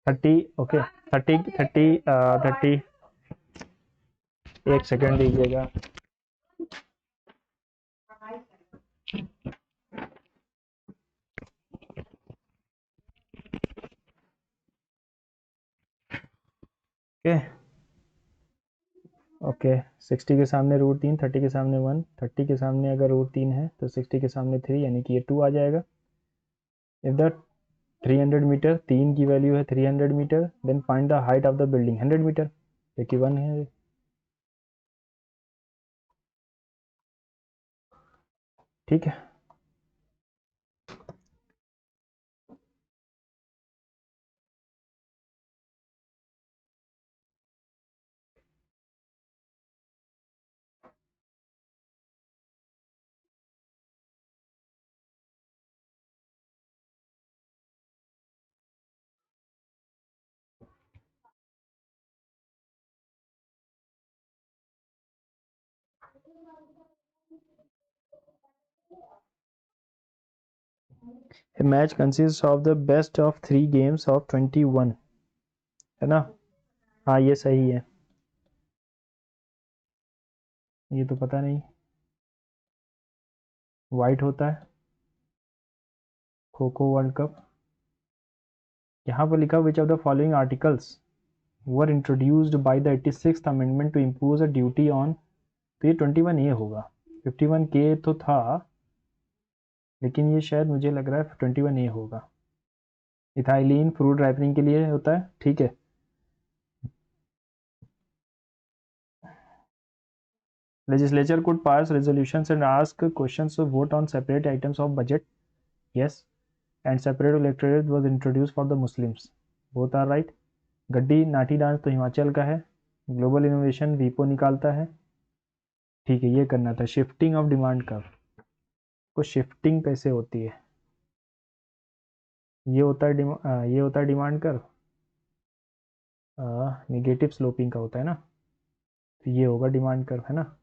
थर्टी, ओके, 30, एक सेकेंड दीजिएगा। ओके 60 के सामने √3, 30 के सामने 1, 30 के सामने अगर √3 है तो 60 के सामने 3 यानी कि ये 2 आ जाएगा। इफ द 300 मीटर, 3 की वैल्यू है 300 metre, then find the height of the building 100 metre, क्योंकि 1 है, ठीक है। A match consists of the best of 3 games of 21, है ना, हाँ ये सही है, ये तो पता नहीं, वाइट होता है खो खो वर्ल्ड कप। यहाँ पर लिखा which of the following articles were introduced by the 86th amendment to impose a duty on, तो ये 21 ए होगा, 51 के तो था, लेकिन ये शायद मुझे लग रहा है 21 ए होगा। इथाइलिन फ्रूट राइपनिंग के लिए होता है, ठीक है। Legislature could pass resolutions and ask questions to vote on separate items of budget, yes, and separate electorate was introduced for the Muslims, both are right। गड्डी नाटी डांस तो हिमाचल का है, ग्लोबल इनोवेशन वीपो निकालता है, ठीक है, ये करना था। शिफ्टिंग ऑफ डिमांड कर्व, को शिफ्टिंग कैसे होती है, ये होता है ये होता है डिमांड कर्व, निगेटिव स्लोपिंग का होता है ना, तो ये होगा डिमांड कर्व, है ना।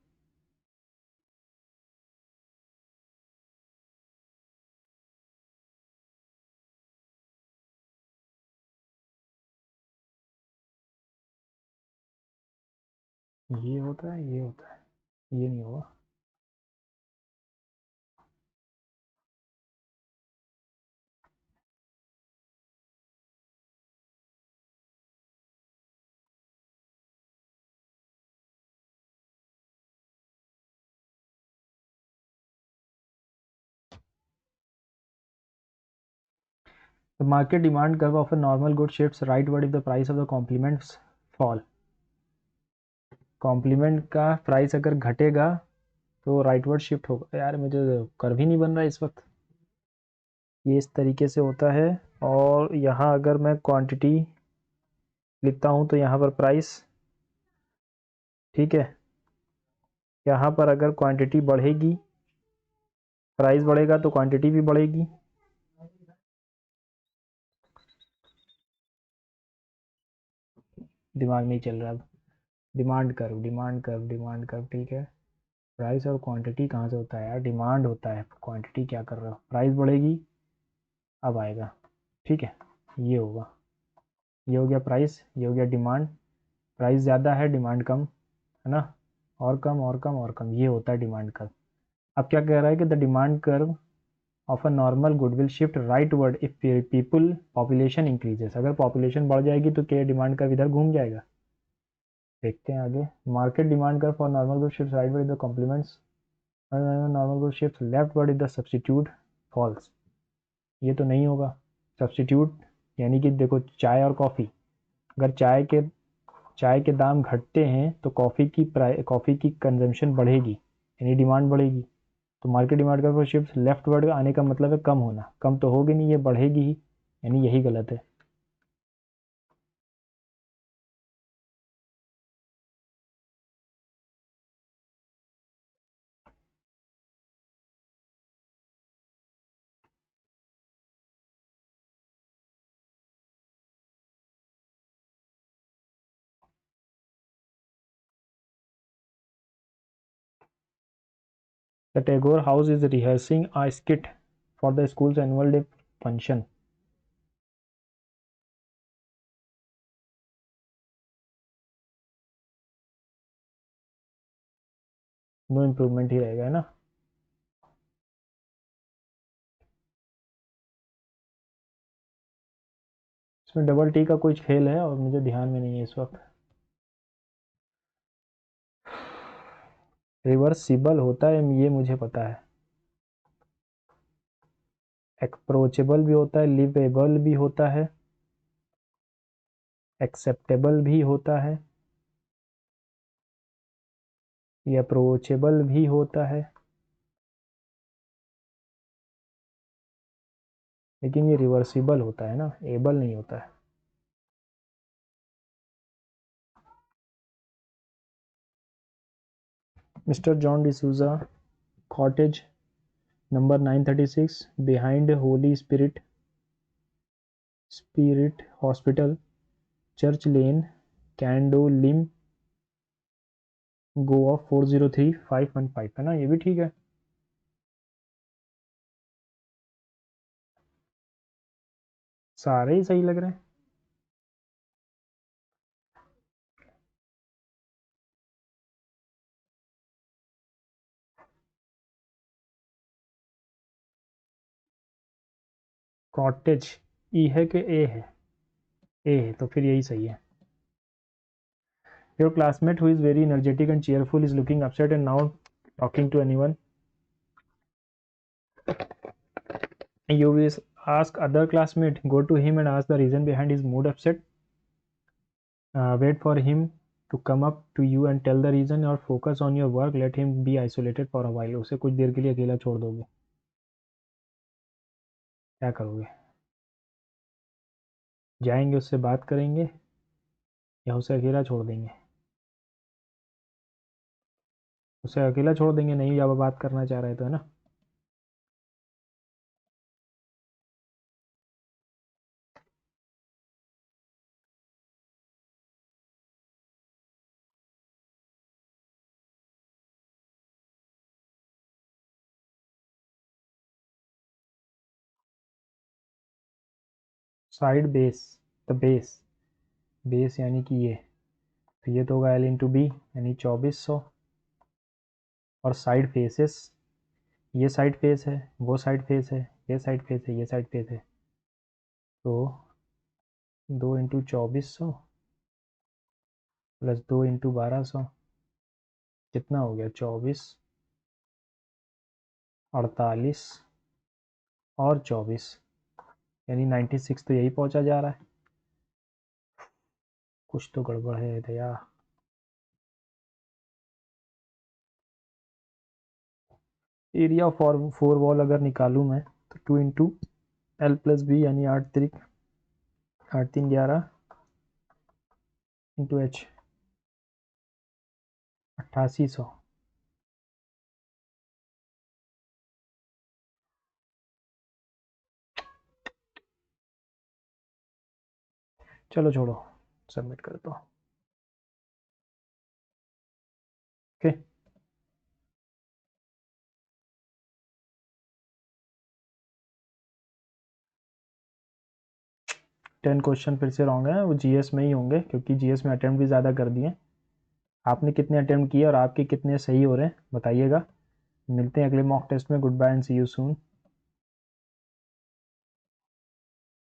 ये होता है, ये होता है, ये नहीं होगा। The market demand curve of a normal good shifts rightward if the price of the complements fall। Complement का प्राइस अगर घटेगा तो राइटवर्ड शिफ्ट होगा। यार मुझे कर्व ही नहीं बन रहा इस वक्त, ये इस तरीके से होता है। और यहाँ अगर मैं क्वांटिटी लिखता हूँ तो यहाँ पर प्राइस, ठीक है, यहाँ पर अगर क्वांटिटी बढ़ेगी, प्राइस बढ़ेगा तो क्वांटिटी भी बढ़ेगी। दिमाग नहीं चल रहा अब। Demand curve, demand curve, demand curve, ठीक है। प्राइस और क्वांटिटी कहाँ से होता है यार, डिमांड होता है, क्वांटिटी क्या कर रहा हो, प्राइस बढ़ेगी अब आएगा, ठीक है, ये होगा, ये हो गया प्राइस, ये हो गया डिमांड। प्राइस ज़्यादा है, डिमांड कम, है ना, और कम और कम और कम, ये होता है डिमांड कर्व। अब क्या कह रहा है कि the demand curve of a normal good will shift right word if people population increases. अगर पॉपुलेशन बढ़ जाएगी तो क्या डिमांड कर्व इधर घूम जाएगा। देखते हैं आगे। Market demand curve for normal good shift rightward the complements, normal group shift leftward is the substitute falls, ये तो नहीं होगा। सब्स्टिट्यूट यानी कि देखो चाय और कॉफ़ी, अगर चाय के दाम घटते हैं तो कॉफ़ी की कंजम्पशन बढ़ेगी यानी डिमांड बढ़ेगी। तो मार्केट डिमांड का शिफ्ट लेफ्ट वर्ड आने का मतलब है कम होना, कम तो होगी नहीं, ये बढ़ेगी ही, यानी यही गलत है। The Tagore House is rehearsing a skit for the school's annual day function. No improvement ही रहेगा, है ना। इसमें डबल टी का कुछ खेल है और मुझे ध्यान में नहीं है इस वक्त। रिवर्सिबल होता है ये मुझे पता है, अप्रोचेबल भी होता है, लिवेबल भी होता है, एक्सेप्टेबल भी होता है, ये अप्रोचेबल भी होता है, लेकिन ये रिवर्सिबल होता है ना, एबल नहीं होता है। Mister John D'Souza, cottage number 936 behind holy spirit hospital, church lane, Candolim, Goa 403515, है ना, ये भी ठीक है। सारे ही सही लग रहे हैं। कॉटेज ई है कि ए है? ए है, तो फिर यही सही है। Your classmate who is very energetic and cheerful is looking upset and now talking to anyone, you will ask other classmate, go to him and ask the reason behind his mood upset, wait for him to come up to you and tell the reason or focus on your work, let him be isolated for a while, उसे कुछ देर के लिए अकेला छोड़ दोगे, क्या करोगे? जाएंगे उससे बात करेंगे या उसे अकेला छोड़ देंगे? उसे अकेला छोड़ देंगे, नहीं या वो बात करना चाह रहे तो, है ना। Side base, the base, base यानी कि ये, तो ये तो होगा एल इंटू बी यानी 2400, और साइड फेसेस, ये साइड फेस है, वो साइड फेस है, ये साइड फेस है, ये साइड फेस है, तो 2 इंटू 2400 प्लस 2 इंटू 1200 कितना हो गया? 24, 48 और 24 यानी 96, तो यही पहुंचा जा रहा है। कुछ तो गड़बड़ है दया। एरिया फॉर 4 वॉल अगर निकालूँ मैं तो 2 इंटू L+B यानी 8 3 11 इंटू H 8800। चलो छोड़ो, सबमिट कर दो। ओके, 10 क्वेश्चन फिर से रॉन्ग है, वो जीएस में ही होंगे क्योंकि जीएस में अटेम्प्ट भी ज़्यादा कर दिए। आपने कितने अटेम्प्ट किए और आपके कितने सही हो रहे हैं बताइएगा। मिलते हैं अगले मॉक टेस्ट में। Good bye and see you soon.